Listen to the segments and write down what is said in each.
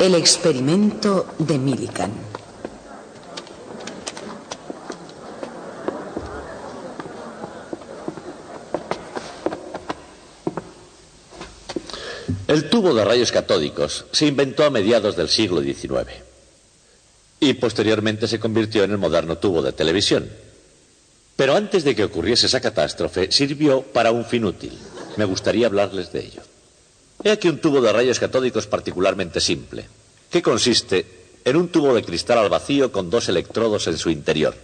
El experimento de Millikan. El tubo de rayos catódicos se inventó a mediados del siglo XIX y posteriormente se convirtió en el moderno tubo de televisión. Pero antes de que ocurriese esa catástrofe, sirvió para un fin útil. Me gustaría hablarles de ello. He aquí un tubo de rayos catódicos particularmente simple, que consiste en un tubo de cristal al vacío con dos electrodos en su interior.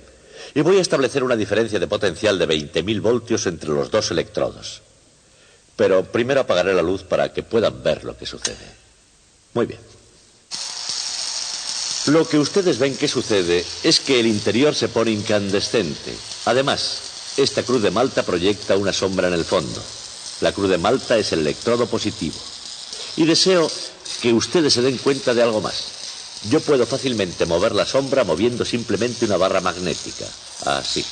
Y voy a establecer una diferencia de potencial de 20.000 voltios entre los dos electrodos. Pero primero apagaré la luz para que puedan ver lo que sucede. Muy bien. Lo que ustedes ven que sucede es que el interior se pone incandescente. Además, esta cruz de malta proyecta una sombra en el fondo. La cruz de malta es el electrodo positivo. Y deseo que ustedes se den cuenta de algo más. Yo puedo fácilmente mover la sombra moviendo simplemente una barra magnética. Así.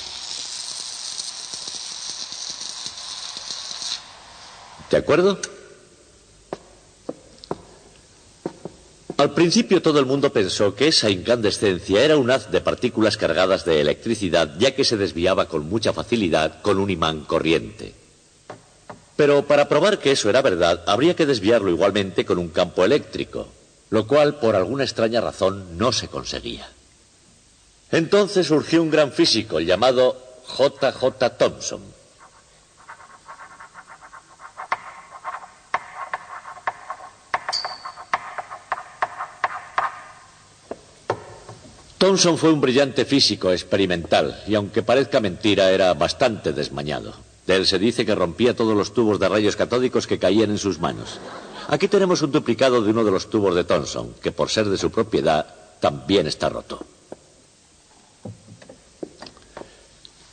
¿De acuerdo? Al principio todo el mundo pensó que esa incandescencia era un haz de partículas cargadas de electricidad, ya que se desviaba con mucha facilidad con un imán corriente. Pero para probar que eso era verdad, habría que desviarlo igualmente con un campo eléctrico, lo cual por alguna extraña razón no se conseguía. Entonces surgió un gran físico llamado J.J. Thomson. Thomson fue un brillante físico experimental y aunque parezca mentira era bastante desmañado. De él se dice que rompía todos los tubos de rayos catódicos que caían en sus manos. Aquí tenemos un duplicado de uno de los tubos de Thomson, que por ser de su propiedad también está roto.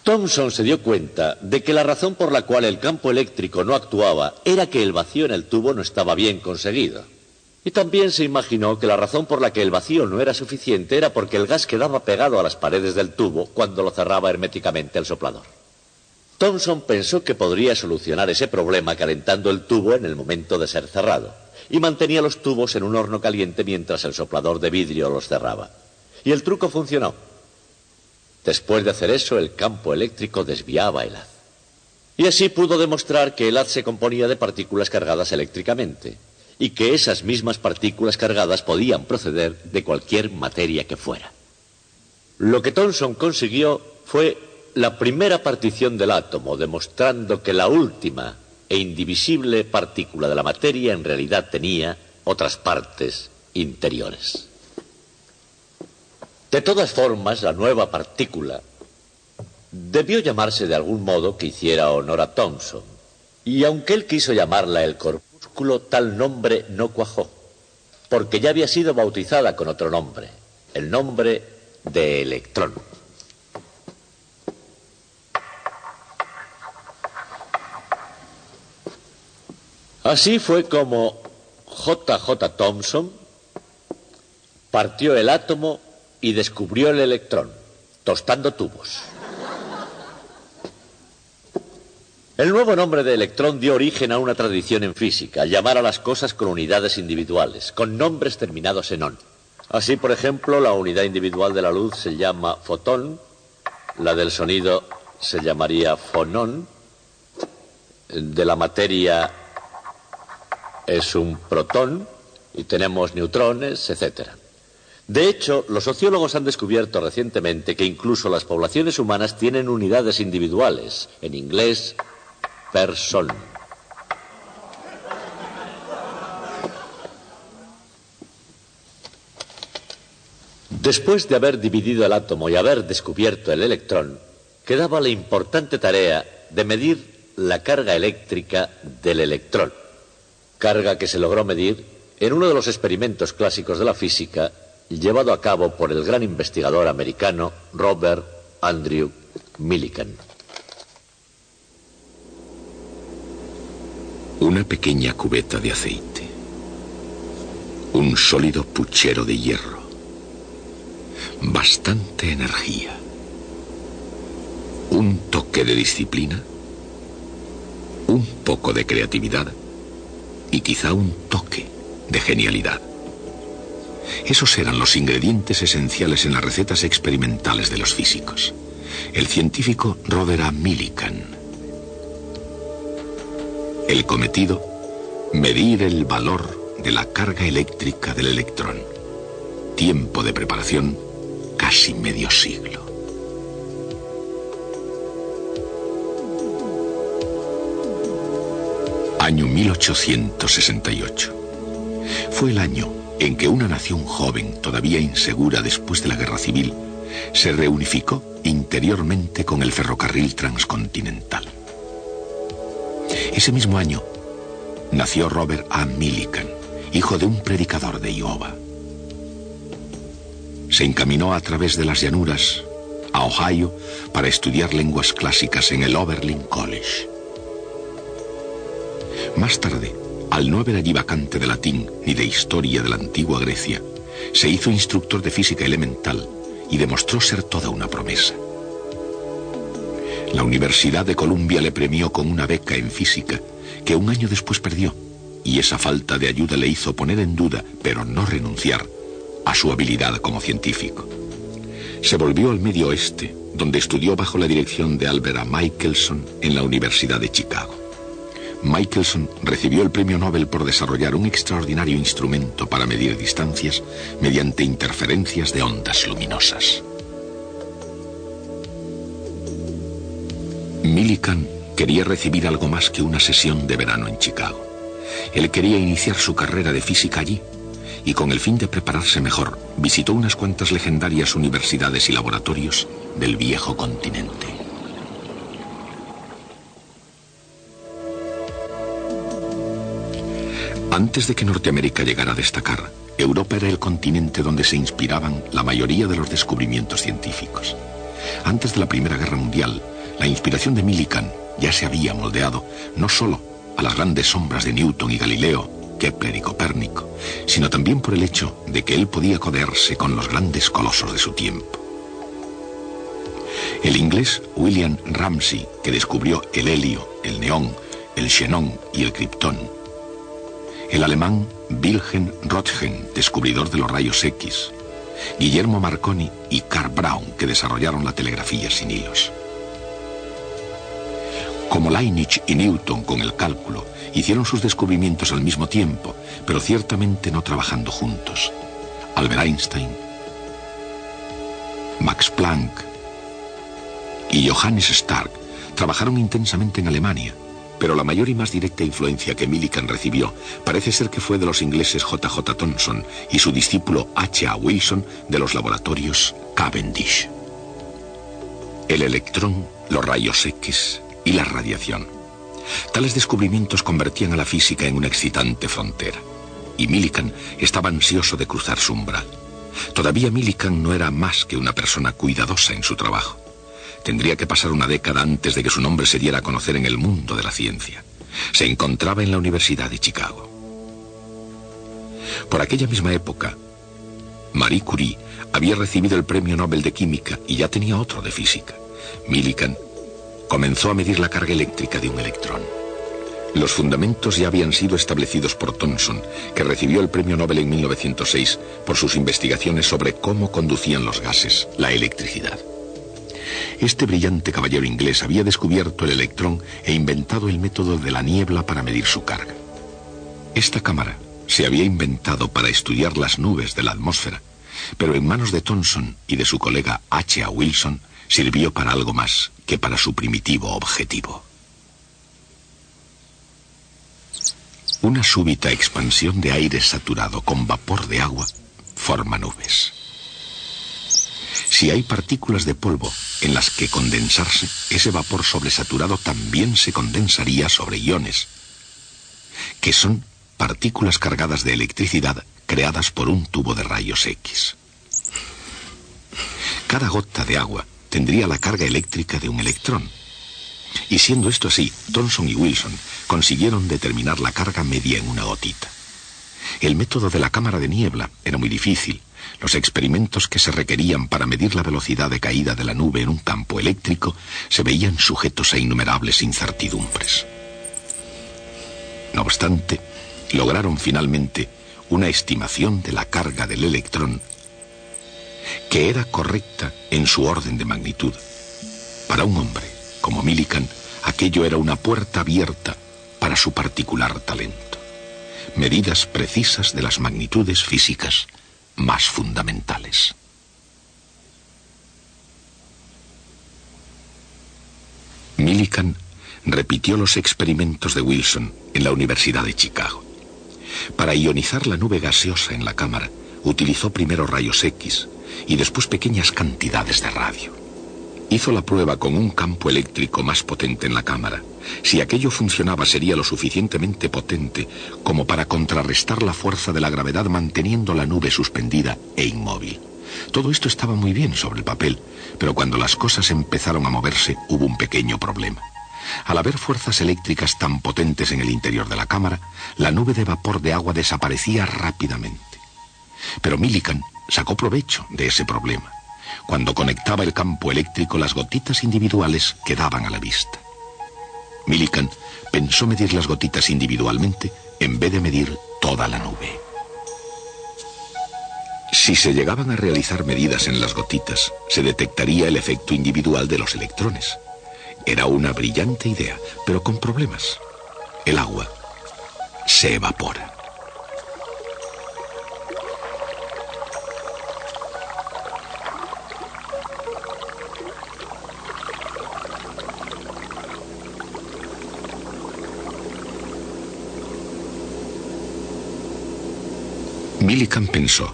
Thomson se dio cuenta de que la razón por la cual el campo eléctrico no actuaba era que el vacío en el tubo no estaba bien conseguido. Y también se imaginó que la razón por la que el vacío no era suficiente era porque el gas quedaba pegado a las paredes del tubo cuando lo cerraba herméticamente el soplador. Thomson pensó que podría solucionar ese problema calentando el tubo en el momento de ser cerrado y mantenía los tubos en un horno caliente mientras el soplador de vidrio los cerraba. Y el truco funcionó. Después de hacer eso, el campo eléctrico desviaba el haz. Y así pudo demostrar que el haz se componía de partículas cargadas eléctricamente y que esas mismas partículas cargadas podían proceder de cualquier materia que fuera. Lo que Thomson consiguió fue la primera partición del átomo, demostrando que la última e indivisible partícula de la materia en realidad tenía otras partes interiores. De todas formas, la nueva partícula debió llamarse de algún modo que hiciera honor a Thomson, y aunque él quiso llamarla el corpúsculo, tal nombre no cuajó, porque ya había sido bautizada con otro nombre, el nombre de electrón. Así fue como J.J. Thomson partió el átomo y descubrió el electrón, tostando tubos. El nuevo nombre de electrón dio origen a una tradición en física, llamar a las cosas con unidades individuales, con nombres terminados en on. Así, por ejemplo, la unidad individual de la luz se llama fotón, la del sonido se llamaría fonón, de la materia es un protón y tenemos neutrones, etc. De hecho, los sociólogos han descubierto recientemente que incluso las poblaciones humanas tienen unidades individuales, en inglés, person. Después de haber dividido el átomo y haber descubierto el electrón, quedaba la importante tarea de medir la carga eléctrica del electrón, carga que se logró medir en uno de los experimentos clásicos de la física llevado a cabo por el gran investigador americano Robert Andrew Millikan. Una pequeña cubeta de aceite, un sólido puchero de hierro, bastante energía, un toque de disciplina, un poco de creatividad y quizá un toque de genialidad. Esos eran los ingredientes esenciales en las recetas experimentales de los físicos. El científico Robert A. Millikan. El cometido: medir el valor de la carga eléctrica del electrón. Tiempo de preparación: casi medio siglo. Año 1868. Fue el año en que una nación joven, todavía insegura después de la guerra civil, se reunificó interiormente con el ferrocarril transcontinental. Ese mismo año nació Robert A. Millikan, hijo de un predicador de Iowa. Se encaminó a través de las llanuras a Ohio para estudiar lenguas clásicas en el Oberlin College. Más tarde, al no haber allí vacante de latín ni de historia de la antigua Grecia, se hizo instructor de física elemental y demostró ser toda una promesa. La Universidad de Columbia le premió con una beca en física que un año después perdió, y esa falta de ayuda le hizo poner en duda, pero no renunciar, a su habilidad como científico. Se volvió al Medio Oeste, donde estudió bajo la dirección de Albert A. Michelson en la Universidad de Chicago. Michelson recibió el premio Nobel por desarrollar un extraordinario instrumento para medir distancias mediante interferencias de ondas luminosas. Millikan quería recibir algo más que una sesión de verano en Chicago. Él quería iniciar su carrera de física allí, y con el fin de prepararse mejor, visitó unas cuantas legendarias universidades y laboratorios del viejo continente. Antes de que Norteamérica llegara a destacar, Europa era el continente donde se inspiraban la mayoría de los descubrimientos científicos. Antes de la Primera Guerra Mundial, la inspiración de Millikan ya se había moldeado no solo a las grandes sombras de Newton y Galileo, Kepler y Copérnico, sino también por el hecho de que él podía codearse con los grandes colosos de su tiempo. El inglés William Ramsay, que descubrió el helio, el neón, el xenón y el kriptón. El alemán Wilhelm Röntgen, descubridor de los rayos X. Guillermo Marconi y Karl Braun, que desarrollaron la telegrafía sin hilos. Como Leibniz y Newton con el cálculo, hicieron sus descubrimientos al mismo tiempo, pero ciertamente no trabajando juntos. Albert Einstein, Max Planck y Johannes Stark trabajaron intensamente en Alemania, pero la mayor y más directa influencia que Millikan recibió parece ser que fue de los ingleses J.J. Thomson y su discípulo H.A. Wilson de los laboratorios Cavendish. El electrón, los rayos X y la radiación. Tales descubrimientos convertían a la física en una excitante frontera, y Millikan estaba ansioso de cruzar su umbral. Todavía Millikan no era más que una persona cuidadosa en su trabajo. Tendría que pasar una década antes de que su nombre se diera a conocer en el mundo de la ciencia. Se encontraba en la Universidad de Chicago. Por aquella misma época, Marie Curie había recibido el Premio Nobel de Química y ya tenía otro de Física. Millikan comenzó a medir la carga eléctrica de un electrón. Los fundamentos ya habían sido establecidos por Thomson, que recibió el Premio Nobel en 1906 por sus investigaciones sobre cómo conducían los gases la electricidad. Este brillante caballero inglés había descubierto el electrón e inventado el método de la niebla para medir su carga. Esta cámara se había inventado para estudiar las nubes de la atmósfera, pero en manos de Thomson y de su colega H.A. Wilson sirvió para algo más que para su primitivo objetivo. Una súbita expansión de aire saturado con vapor de agua forma nubes. Si hay partículas de polvo en las que condensarse, ese vapor sobresaturado también se condensaría sobre iones, que son partículas cargadas de electricidad creadas por un tubo de rayos X. Cada gota de agua tendría la carga eléctrica de un electrón. Y siendo esto así, Thomson y Wilson consiguieron determinar la carga media en una gotita. El método de la cámara de niebla era muy difícil. Los experimentos que se requerían para medir la velocidad de caída de la nube en un campo eléctrico se veían sujetos a innumerables incertidumbres. No obstante, lograron finalmente una estimación de la carga del electrón que era correcta en su orden de magnitud. Para un hombre como Millikan, aquello era una puerta abierta para su particular talento. Medidas precisas de las magnitudes físicas más fundamentales. Millikan repitió los experimentos de Wilson en la Universidad de Chicago. Para ionizar la nube gaseosa en la cámara, utilizó primero rayos X y después pequeñas cantidades de radio. Hizo la prueba con un campo eléctrico más potente en la cámara. Si aquello funcionaba, sería lo suficientemente potente como para contrarrestar la fuerza de la gravedad, manteniendo la nube suspendida e inmóvil. Todo esto estaba muy bien sobre el papel, pero cuando las cosas empezaron a moverse, hubo un pequeño problema. Al haber fuerzas eléctricas tan potentes en el interior de la cámara, la nube de vapor de agua desaparecía rápidamente. Pero Millikan sacó provecho de ese problema. Cuando conectaba el campo eléctrico, las gotitas individuales quedaban a la vista. Millikan pensó medir las gotitas individualmente en vez de medir toda la nube. Si se llegaban a realizar medidas en las gotitas, se detectaría el efecto individual de los electrones. Era una brillante idea, pero con problemas. El agua se evapora. Millikan pensó,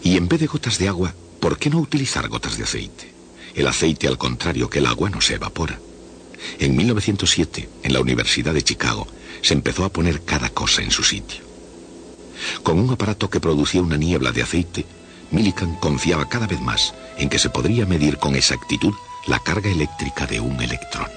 y en vez de gotas de agua, ¿por qué no utilizar gotas de aceite? El aceite, al contrario que el agua, no se evapora. En 1907, en la Universidad de Chicago, se empezó a poner cada cosa en su sitio. Con un aparato que producía una niebla de aceite, Millikan confiaba cada vez más en que se podría medir con exactitud la carga eléctrica de un electrón.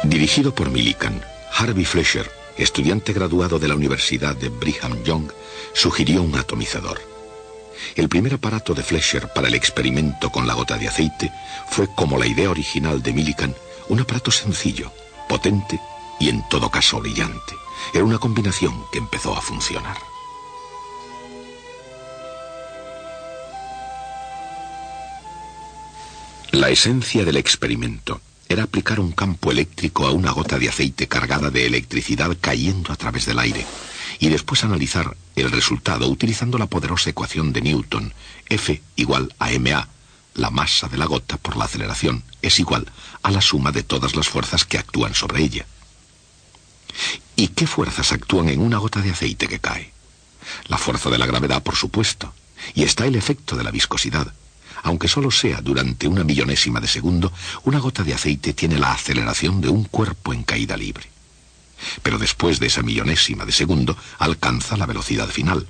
Dirigido por Millikan, Harvey Fletcher, estudiante graduado de la Universidad de Brigham Young, sugirió un atomizador. El primer aparato de Fletcher para el experimento con la gota de aceite fue, como la idea original de Millikan, un aparato sencillo, potente y en todo caso brillante. Era una combinación que empezó a funcionar. La esencia del experimento era aplicar un campo eléctrico a una gota de aceite cargada de electricidad cayendo a través del aire, y después analizar el resultado utilizando la poderosa ecuación de Newton, F igual a ma, la masa de la gota por la aceleración, es igual a la suma de todas las fuerzas que actúan sobre ella. ¿Y qué fuerzas actúan en una gota de aceite que cae? La fuerza de la gravedad, por supuesto, y está el efecto de la viscosidad. Aunque solo sea durante una millonésima de segundo, una gota de aceite tiene la aceleración de un cuerpo en caída libre. Pero después de esa millonésima de segundo, alcanza la velocidad final.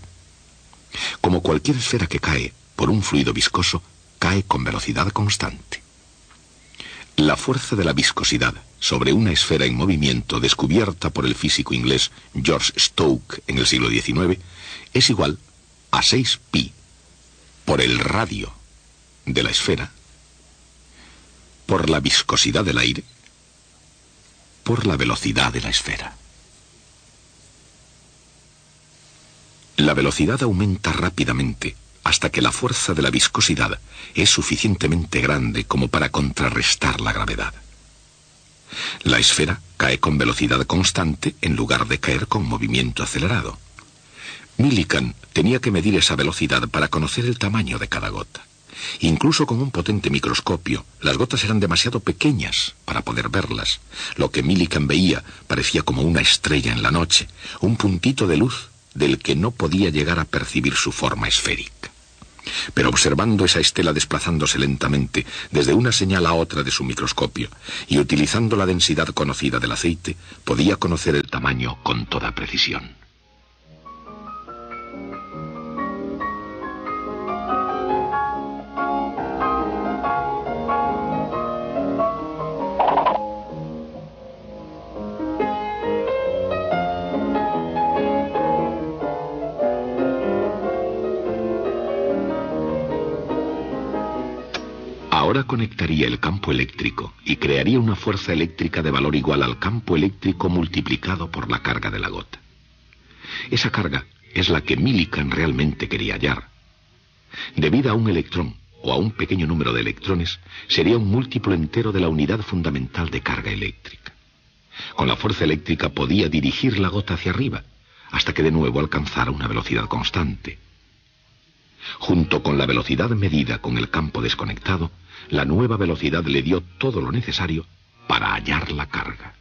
Como cualquier esfera que cae por un fluido viscoso, cae con velocidad constante. La fuerza de la viscosidad sobre una esfera en movimiento, descubierta por el físico inglés George Stokes en el siglo XIX, es igual a 6pi por el radio de la esfera, por la viscosidad del aire, por la velocidad de la esfera. La velocidad aumenta rápidamente hasta que la fuerza de la viscosidad es suficientemente grande como para contrarrestar la gravedad. La esfera cae con velocidad constante en lugar de caer con movimiento acelerado. Millikan tenía que medir esa velocidad para conocer el tamaño de cada gota. Incluso con un potente microscopio, las gotas eran demasiado pequeñas para poder verlas. Lo que Millikan veía parecía como una estrella en la noche, un puntito de luz del que no podía llegar a percibir su forma esférica. Pero observando esa estela desplazándose lentamente desde una señal a otra de su microscopio y utilizando la densidad conocida del aceite, podía conocer el tamaño con toda precisión. Ahora conectaría el campo eléctrico y crearía una fuerza eléctrica de valor igual al campo eléctrico multiplicado por la carga de la gota. Esa carga es la que Millikan realmente quería hallar. Debida a un electrón o a un pequeño número de electrones, sería un múltiplo entero de la unidad fundamental de carga eléctrica. Con la fuerza eléctrica podía dirigir la gota hacia arriba, hasta que de nuevo alcanzara una velocidad constante. Junto con la velocidad medida con el campo desconectado, la nueva velocidad le dio todo lo necesario para hallar la carga.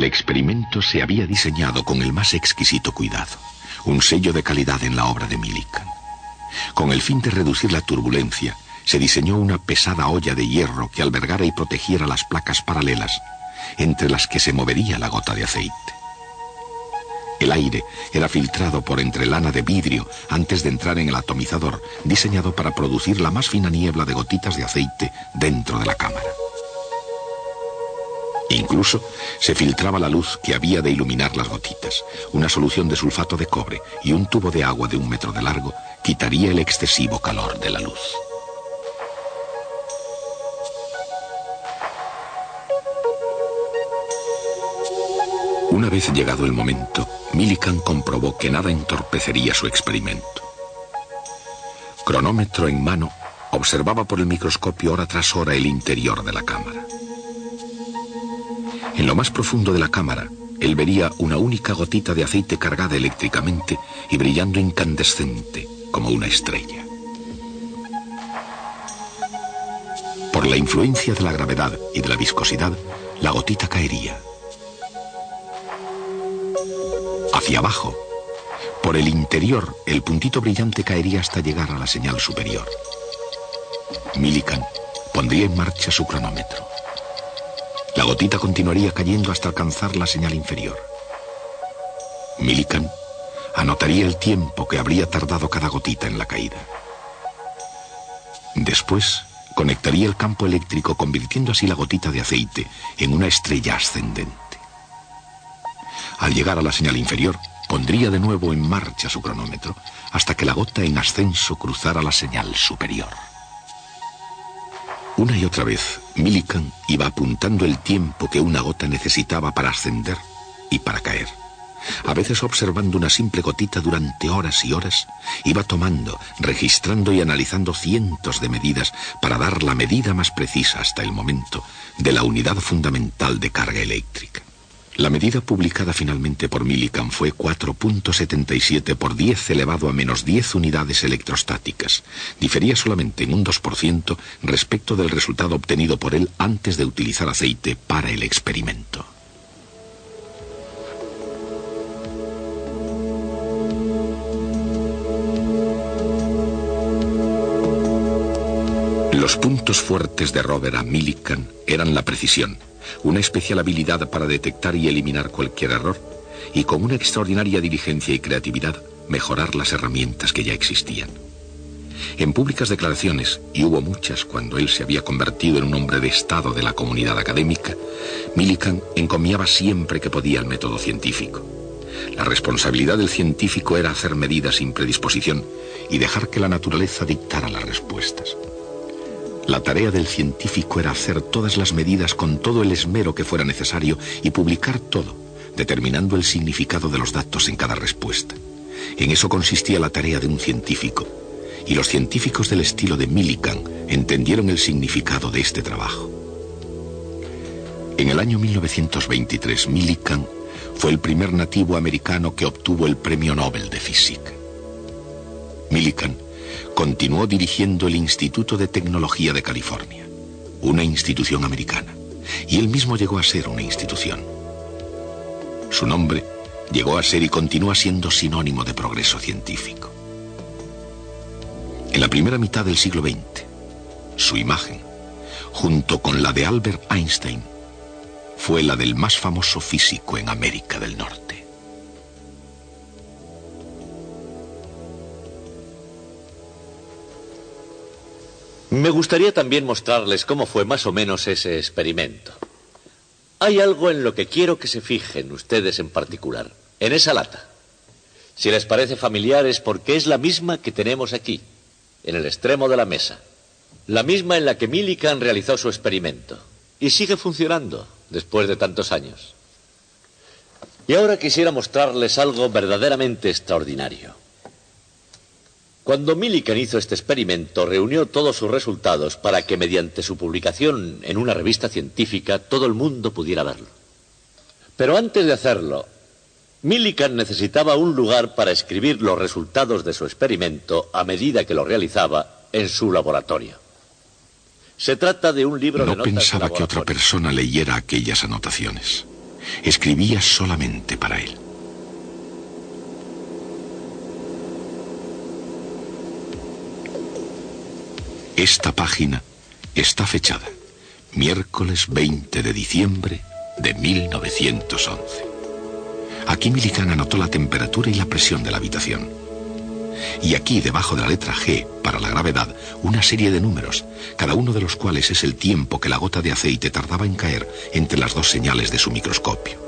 El experimento se había diseñado con el más exquisito cuidado, un sello de calidad en la obra de Millikan. Con el fin de reducir la turbulencia, se diseñó una pesada olla de hierro que albergara y protegiera las placas paralelas, entre las que se movería la gota de aceite. El aire era filtrado por entre lana de vidrio antes de entrar en el atomizador, diseñado para producir la más fina niebla de gotitas de aceite dentro de la cámara. Incluso se filtraba la luz que había de iluminar las gotitas. Una solución de sulfato de cobre y un tubo de agua de 1 metro de largo quitaría el excesivo calor de la luz. Una vez llegado el momento, Millikan comprobó que nada entorpecería su experimento. Cronómetro en mano, observaba por el microscopio hora tras hora el interior de la cámara. En lo más profundo de la cámara, él vería una única gotita de aceite cargada eléctricamente y brillando incandescente como una estrella. Por la influencia de la gravedad y de la viscosidad, la gotita caería. Hacia abajo, por el interior, el puntito brillante caería hasta llegar a la señal superior. Millikan pondría en marcha su cronómetro. La gotita continuaría cayendo hasta alcanzar la señal inferior. Millikan anotaría el tiempo que habría tardado cada gotita en la caída. Después, conectaría el campo eléctrico, convirtiendo así la gotita de aceite en una estrella ascendente. Al llegar a la señal inferior, pondría de nuevo en marcha su cronómetro hasta que la gota en ascenso cruzara la señal superior. Una y otra vez, Millikan iba apuntando el tiempo que una gota necesitaba para ascender y para caer. A veces, observando una simple gotita durante horas y horas, iba tomando, registrando y analizando cientos de medidas para dar la medida más precisa hasta el momento de la unidad fundamental de carga eléctrica. La medida publicada finalmente por Millikan fue 4.77 por 10 elevado a menos 10 unidades electrostáticas. Difería solamente en un 2% respecto del resultado obtenido por él antes de utilizar aceite para el experimento. Los puntos fuertes de Robert A. Millikan eran la precisión, una especial habilidad para detectar y eliminar cualquier error, y con una extraordinaria diligencia y creatividad mejorar las herramientas que ya existían. En públicas declaraciones, y hubo muchas cuando él se había convertido en un hombre de estado de la comunidad académica, Millikan encomiaba siempre que podía el método científico. La responsabilidad del científico era hacer medidas sin predisposición y dejar que la naturaleza dictara las respuestas. La tarea del científico era hacer todas las medidas con todo el esmero que fuera necesario y publicar todo, determinando el significado de los datos en cada respuesta. En eso consistía la tarea de un científico, y los científicos del estilo de Millikan entendieron el significado de este trabajo. En el año 1923, Millikan fue el primer nativo americano que obtuvo el Premio Nobel de Física. Millikan continuó dirigiendo el Instituto de Tecnología de California, una institución americana, y él mismo llegó a ser una institución. Su nombre llegó a ser y continúa siendo sinónimo de progreso científico. En la primera mitad del siglo XX, su imagen, junto con la de Albert Einstein, fue la del más famoso físico en América del Norte. Me gustaría también mostrarles cómo fue más o menos ese experimento. Hay algo en lo que quiero que se fijen ustedes en particular, en esa lata. Si les parece familiar es porque es la misma que tenemos aquí, en el extremo de la mesa. La misma en la que Millikan realizó su experimento. Y sigue funcionando después de tantos años. Y ahora quisiera mostrarles algo verdaderamente extraordinario. Cuando Millikan hizo este experimento, reunió todos sus resultados para que mediante su publicación en una revista científica todo el mundo pudiera verlo. Pero antes de hacerlo, Millikan necesitaba un lugar para escribir los resultados de su experimento a medida que lo realizaba en su laboratorio. Se trata de un libro de notas de laboratorio. No pensaba que otra persona leyera aquellas anotaciones. Escribía solamente para él. Esta página está fechada miércoles 20 de diciembre de 1911. Aquí Millikan anotó la temperatura y la presión de la habitación. Y aquí, debajo de la letra G, para la gravedad, una serie de números, cada uno de los cuales es el tiempo que la gota de aceite tardaba en caer entre las dos señales de su microscopio.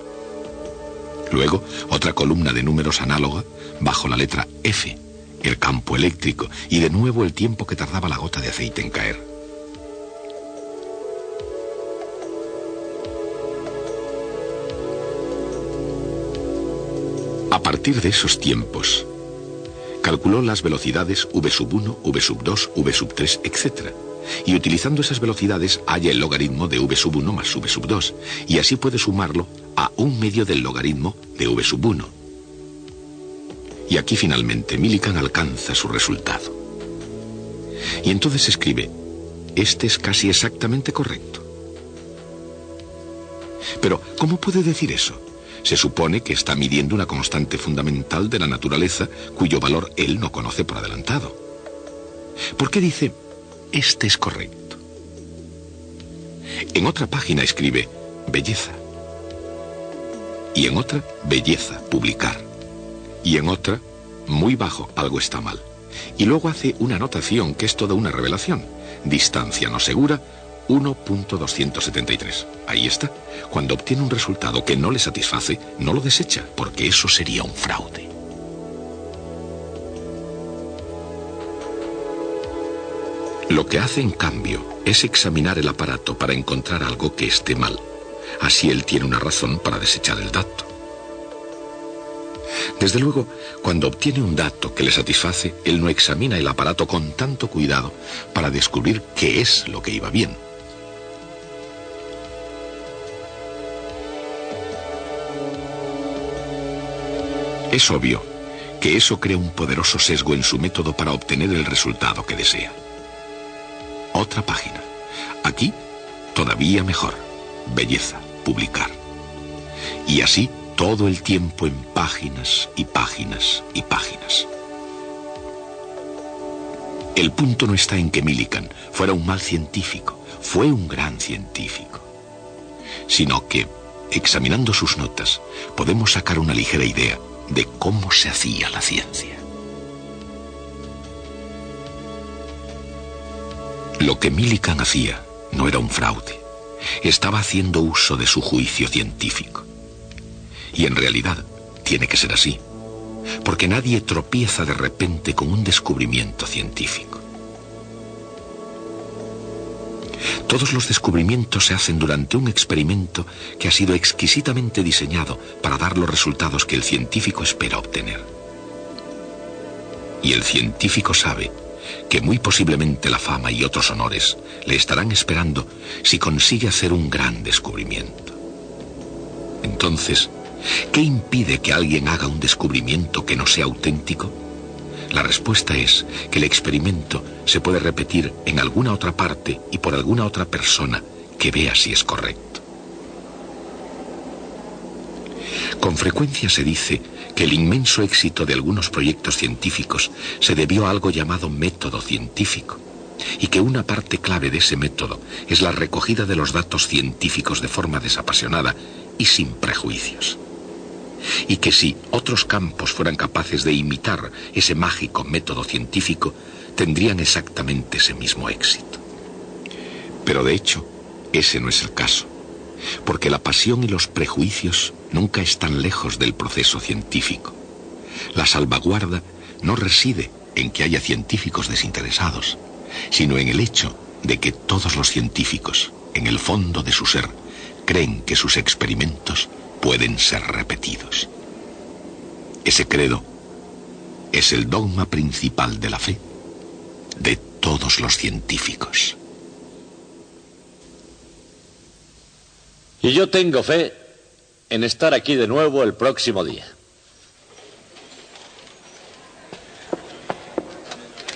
Luego, otra columna de números análoga, bajo la letra F, el campo eléctrico, y de nuevo el tiempo que tardaba la gota de aceite en caer. A partir de esos tiempos, calculó las velocidades v1, v2, v3, etc. Y utilizando esas velocidades halla el logaritmo de v1 más v2, y así puede sumarlo a 1/2 del logaritmo de v1. Y aquí finalmente Millikan alcanza su resultado. Y entonces escribe, este es casi exactamente correcto. Pero, ¿cómo puede decir eso? Se supone que está midiendo una constante fundamental de la naturaleza cuyo valor él no conoce por adelantado. ¿Por qué dice, este es correcto? En otra página escribe, belleza. Y en otra, belleza, publicar. Y en otra, muy bajo, algo está mal. Y luego hace una anotación que es toda una revelación. Distancia no segura, 1.273. Ahí está. Cuando obtiene un resultado que no le satisface, no lo desecha, porque eso sería un fraude. Lo que hace, en cambio, es examinar el aparato para encontrar algo que esté mal. Así él tiene una razón para desechar el dato. Desde luego, cuando obtiene un dato que le satisface, él no examina el aparato con tanto cuidado para descubrir qué es lo que iba bien. Es obvio que eso crea un poderoso sesgo en su método para obtener el resultado que desea. Otra página. Aquí, todavía mejor. Belleza, publicar. Y así, todo el tiempo en páginas y páginas y páginas. El punto no está en que Millikan fuera un mal científico, fue un gran científico, sino que, examinando sus notas, podemos sacar una ligera idea de cómo se hacía la ciencia. Lo que Millikan hacía no era un fraude, estaba haciendo uso de su juicio científico. Y en realidad tiene que ser así, porque nadie tropieza de repente con un descubrimiento científico. Todos los descubrimientos se hacen durante un experimento que ha sido exquisitamente diseñado para dar los resultados que el científico espera obtener. Y el científico sabe que muy posiblemente la fama y otros honores le estarán esperando si consigue hacer un gran descubrimiento. Entonces, ¿qué impide que alguien haga un descubrimiento que no sea auténtico? La respuesta es que el experimento se puede repetir en alguna otra parte y por alguna otra persona que vea si es correcto. Con frecuencia se dice que el inmenso éxito de algunos proyectos científicos se debió a algo llamado método científico, y que una parte clave de ese método es la recogida de los datos científicos de forma desapasionada y sin prejuicios. Y que si otros campos fueran capaces de imitar ese mágico método científico, tendrían exactamente ese mismo éxito. Pero de hecho, ese no es el caso, porque la pasión y los prejuicios nunca están lejos del proceso científico. La salvaguarda no reside en que haya científicos desinteresados, sino en el hecho de que todos los científicos, en el fondo de su ser, creen que sus experimentos pueden ser repetidos. Ese credo es el dogma principal de la fe de todos los científicos. Y yo tengo fe en estar aquí de nuevo el próximo día.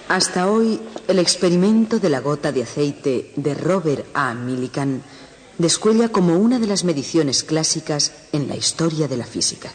Hasta hoy, el experimento de la gota de aceite de Robert A. Millikan descuella como una de las mediciones clásicas en la historia de la física.